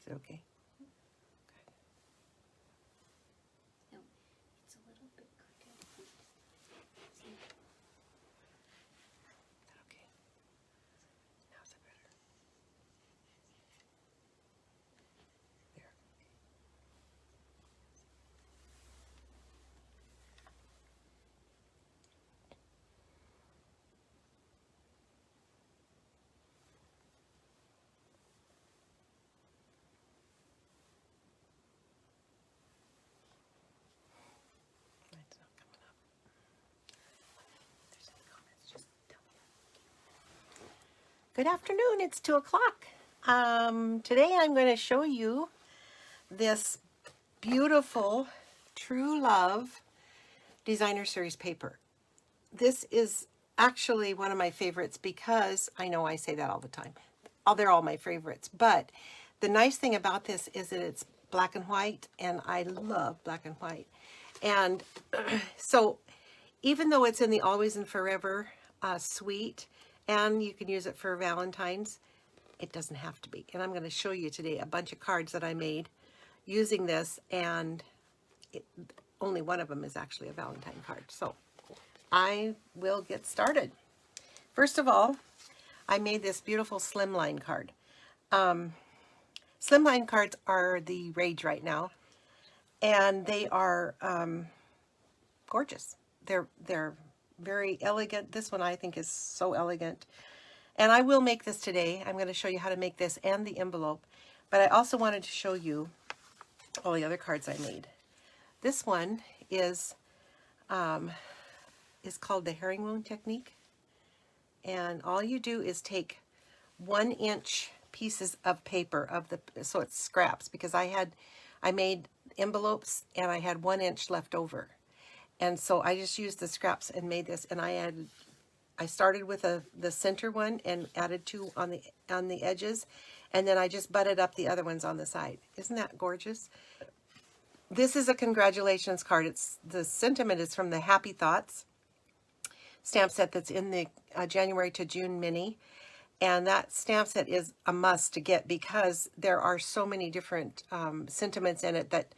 Is it okay? No, it's a little bit crooked. See? Okay. How's it better? There. It's not coming up. If there's any comments, just tell me. Good afternoon. It's 2 o'clock. Today I'm going to show you this beautiful True Love Designer Series paper. This is actually one of my favorites because I know I say that all the time. They're all my favorites, but the nice thing about this is that it's black and white, and I love black and white. And so even though it's in the Always and Forever suite, and you can use it for Valentine's, it doesn't have to be. And I'm going to show you today a bunch of cards that I made using this, and only one of them is actually a Valentine card. So I will get started. First of all, I made this beautiful slimline card. Slimline cards are the rage right now, and they are gorgeous. They're very elegant. This one I think is so elegant. And I will make this today. I'm going to show you how to make this and the envelope. But I also wanted to show you all the other cards I made. This one is called the herringbone technique. And all you do is take 1-inch pieces of paper so it's scraps, because I made envelopes and I had 1 inch left over. And so I just used the scraps and made this, and I started with the center one and added 2 on the edges, and then I just butted up the other ones on the side. Isn't that gorgeous? This is a congratulations card. The sentiment is from the Happy Thoughts stamp set that's in the January to June mini, and that stamp set is a must to get because there are so many different sentiments in it that,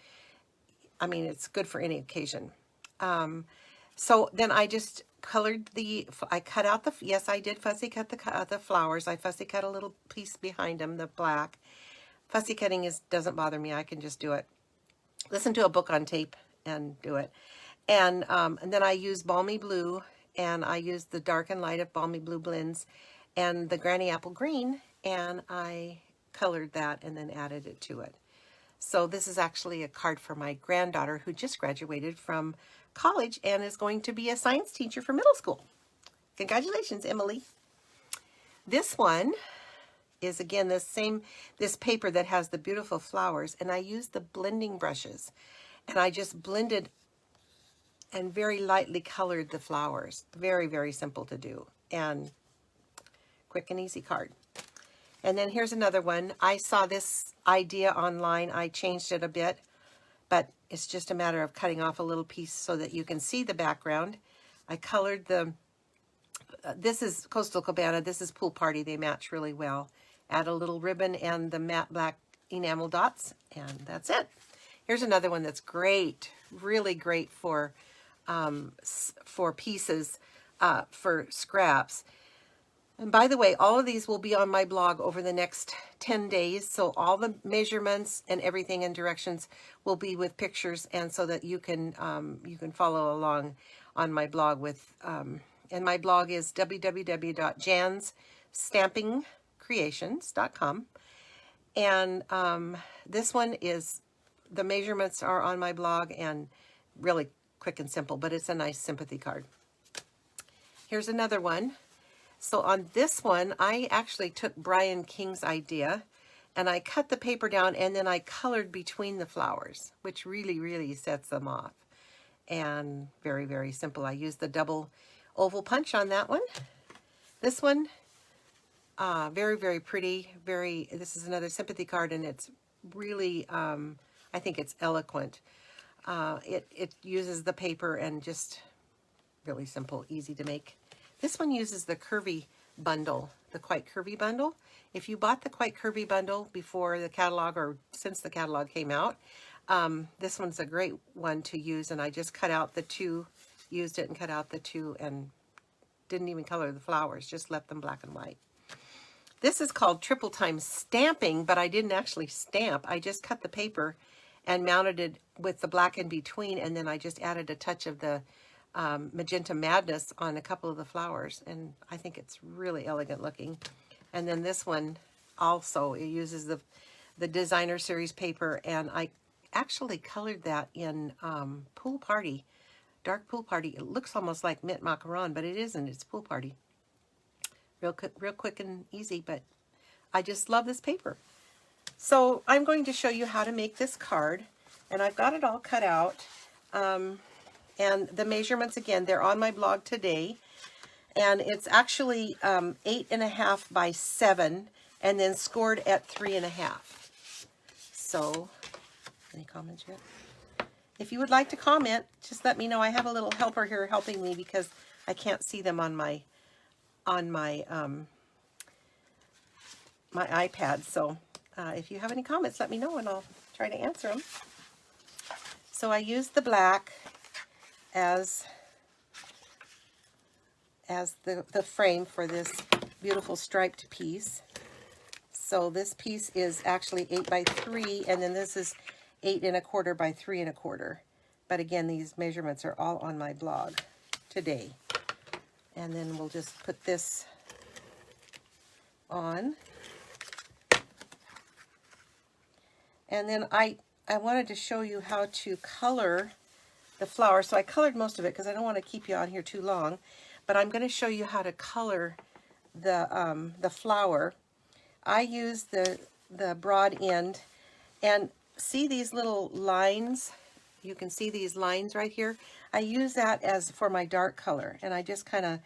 I mean, it's good for any occasion. So then I just colored I cut out yes, I did fussy cut the flowers. I fussy cut a little piece behind them, the black. Fussy cutting doesn't bother me. I can just do it. Listen to a book on tape and do it. And then I used Balmy Blue, and I used the dark and light of Balmy Blue blends and the Granny Apple Green, and I colored that and then added it to it. So this is actually a card for my granddaughter who just graduated from college and is going to be a science teacher for middle school. Congratulations, Emily. This one is, again, this paper that has the beautiful flowers, and I used the blending brushes, and I just blended and very lightly colored the flowers. Very, very simple to do, and quick and easy card. And then here's another one. I saw this idea online. I changed it a bit, but it's just a matter of cutting off a little piece so that you can see the background. I colored this is Coastal Cabana. This is Pool Party. They match really well. Add a little ribbon and the matte black enamel dots, and that's it. Here's another one that's great, really great for pieces, for scraps. And by the way, all of these will be on my blog over the next 10 days. So all the measurements and everything and directions will be with pictures, and so that you can follow along on my blog with, and my blog is www.jansstampingcreations.com. And this one is, the measurements are on my blog, and really quick and simple, but it's a nice sympathy card. Here's another one. So on this one, I actually took Brian King's idea, and I cut the paper down, and then I colored between the flowers, which really, really sets them off. And very, very simple. I used the double oval punch on that one. This one, very, very pretty. This is another sympathy card, and it's really, I think it's eloquent. It uses the paper, and just really simple, easy to make. This one uses the curvy bundle, the Quite Curvy bundle. If you bought the Quite Curvy bundle before the catalog or since the catalog came out, this one's a great one to use, and I just cut out the two, used it and cut out the two, and didn't even color the flowers, just left them black and white. This is called triple time stamping, but I didn't actually stamp. I just cut the paper and mounted it with the black in between, and then I just added a touch of the Magenta Madness on a couple of the flowers, and I think it's really elegant looking. And then this one also, it uses the Designer Series paper, and I actually colored that in Pool Party, Dark Pool Party. It looks almost like Mint Macaron, but it isn't. It's Pool Party. Real quick and easy, but I just love this paper. So I'm going to show you how to make this card, and I've got it all cut out. And the measurements, again, they're on my blog today. And it's actually 8.5 by 7, and then scored at 3.5. So, any comments yet? If you would like to comment, just let me know. I have a little helper here helping me because I can't see them on my my iPad. So if you have any comments, let me know and I'll try to answer them. So I used the black as the frame for this beautiful striped piece. So this piece is actually 8 by 3, and then this is 8.25 by 3.25. But again, these measurements are all on my blog today. And then we'll just put this on. And then I wanted to show you how to color the flower. So I colored most of it because I don't want to keep you on here too long. But I'm going to show you how to color the flower. I use the broad end, and see these little lines? You can see these lines right here. I use that as for my dark color, and I just kind of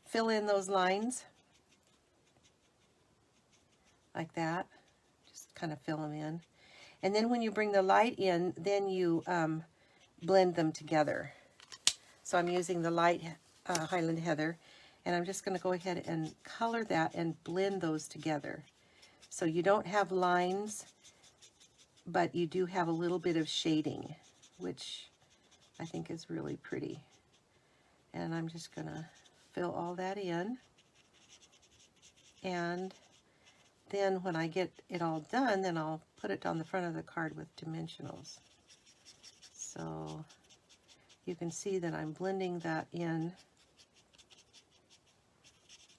fill in those lines like that. Just kind of fill them in. And then when you bring the light in, then you blend them together. So I'm using the light Highland Heather, and I'm just going to go ahead and color that and blend those together. So you don't have lines, but you do have a little bit of shading, which I think is really pretty. And I'm just going to fill all that in. And then when I get it all done, then I'll put it on the front of the card with dimensionals. So you can see that I'm blending that in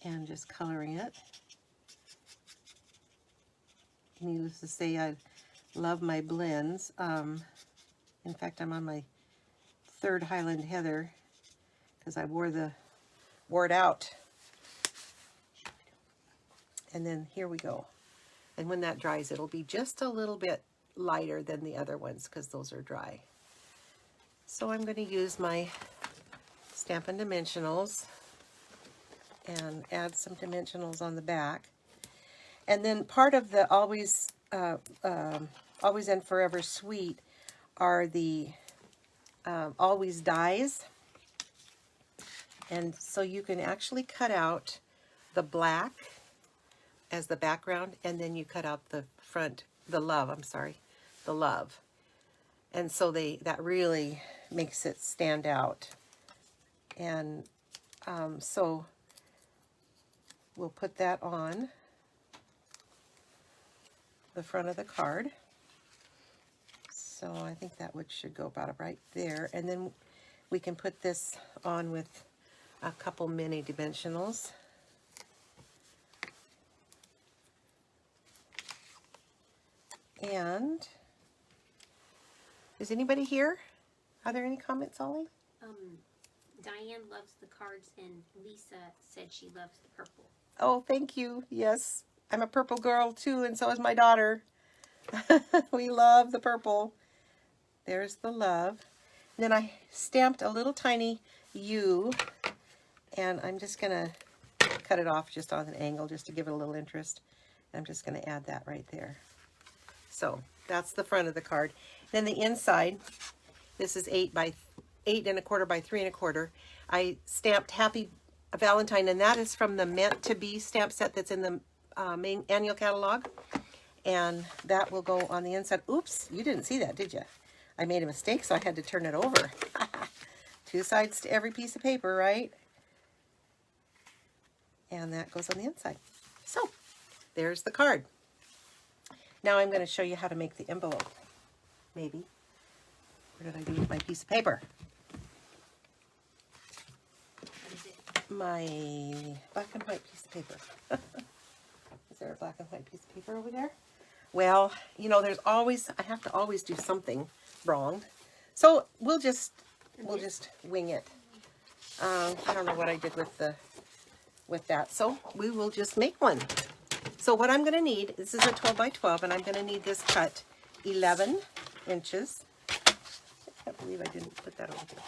and just coloring it. Needless to say, I love my blends. In fact, I'm on my 3rd Highland Heather because I wore it out. And then here we go. And when that dries, it'll be just a little bit lighter than the other ones because those are dry. So I'm going to use my Stampin' Dimensionals and add some dimensionals on the back. And then part of the Always and Forever Sweet are the Always dies. And so you can actually cut out the black as the background, and then you cut out the front, the love. And so that really makes it stand out. And so we'll put that on the front of the card. So I think that should go about right there. And then we can put this on with a couple mini dimensionals. And is anybody here? Are there any comments, Ollie? Diane loves the cards, and Lisa said she loves the purple. Oh, thank you. Yes, I'm a purple girl too, and so is my daughter. We love the purple. There's the love. And then I stamped a little tiny U, and I'm just going to cut it off just on an angle just to give it a little interest. I'm just going to add that right there. So that's the front of the card. Then the inside, this is 8.25 by 3.25. I stamped Happy a Valentine, and that is from the Meant to Be stamp set that's in the main annual catalog. And that will go on the inside. Oops, you didn't see that, did you? I made a mistake, so I had to turn it over. 2 sides to every piece of paper, right? And that goes on the inside. So, there's the card. Now I'm going to show you how to make the envelope. Maybe. What did I do with my piece of paper? My black and white piece of paper. Is there a black and white piece of paper over there? Well, you know, there's always, I have to always do something wrong. So we'll just wing it. I don't know what I did with that. So we will just make one. So what I'm going to need, this is a 12 by 12, and I'm going to need this cut 11 inches. I can't believe I didn't put that over here.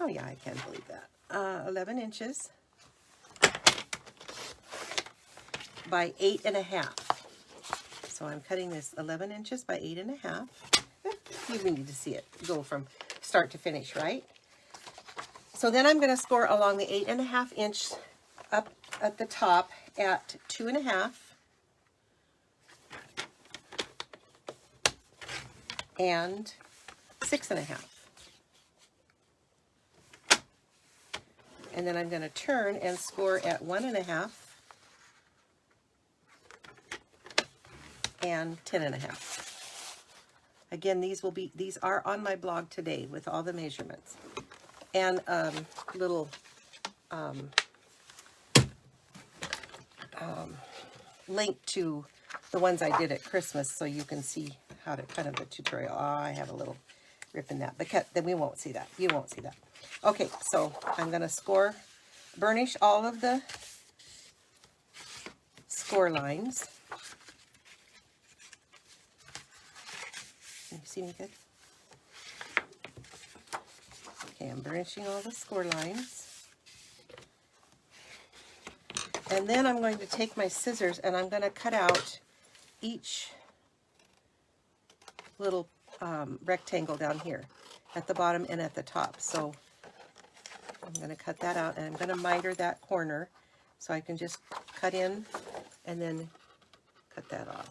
Oh yeah, I can believe that. 11 inches by 8.5. So I'm cutting this 11 inches by 8.5. You even need to see it go from start to finish, right? So then I'm going to score along the 8.5 inch up at the top at 2.5 and 6.5. And then I'm going to turn and score at 1.5 and 10.5. Again, these are on my blog today with all the measurements and little link to the ones I did at Christmas, so you can see how to kind of a tutorial. Oh, I have a little rip in that, but then we won't see that. You won't see that. Okay, so I'm going to burnish all of the score lines. Can you see me good? Okay, I'm burnishing all the score lines. And then I'm going to take my scissors and I'm going to cut out each little rectangle down here at the bottom and at the top. So I'm going to cut that out, and I'm going to miter that corner so I can just cut in and then cut that off.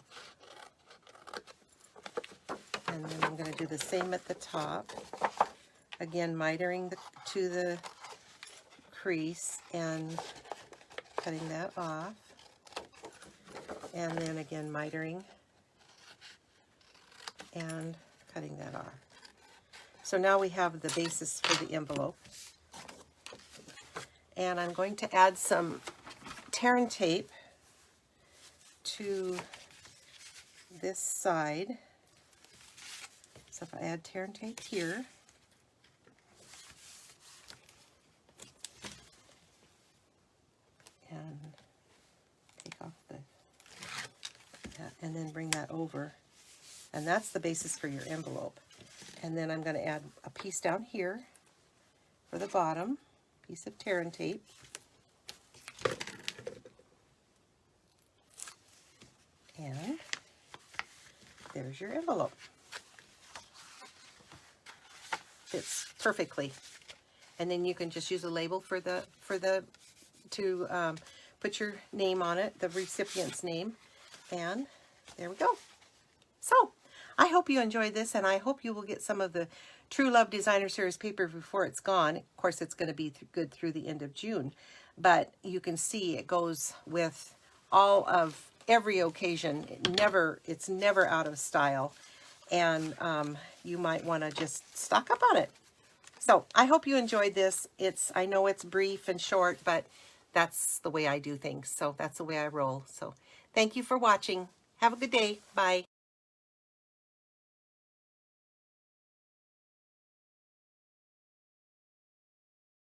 And then I'm going to do the same at the top. Again, mitering to the crease and cutting that off. And then again, mitering and cutting that off. So now we have the basis for the envelope. And I'm going to add some tear and tape to this side. So if I add tear and tape here, and take off that, and then bring that over, and that's the basis for your envelope. And then I'm going to add a piece down here for the bottom, piece of tear and tape. And there's your envelope. Fits perfectly. And then you can just use a label to put your name on it, the recipient's name, and there we go. So I hope you enjoyed this, and I hope you will get some of the True Love Designer Series paper before it's gone. Of course, it's going to be good through the end of June, but you can see it goes with all of every occasion. It's never out of style, and you might want to just stock up on it. So I hope you enjoyed this. I know it's brief and short, but that's the way I do things. So that's the way I roll. So thank you for watching. Have a good day. Bye.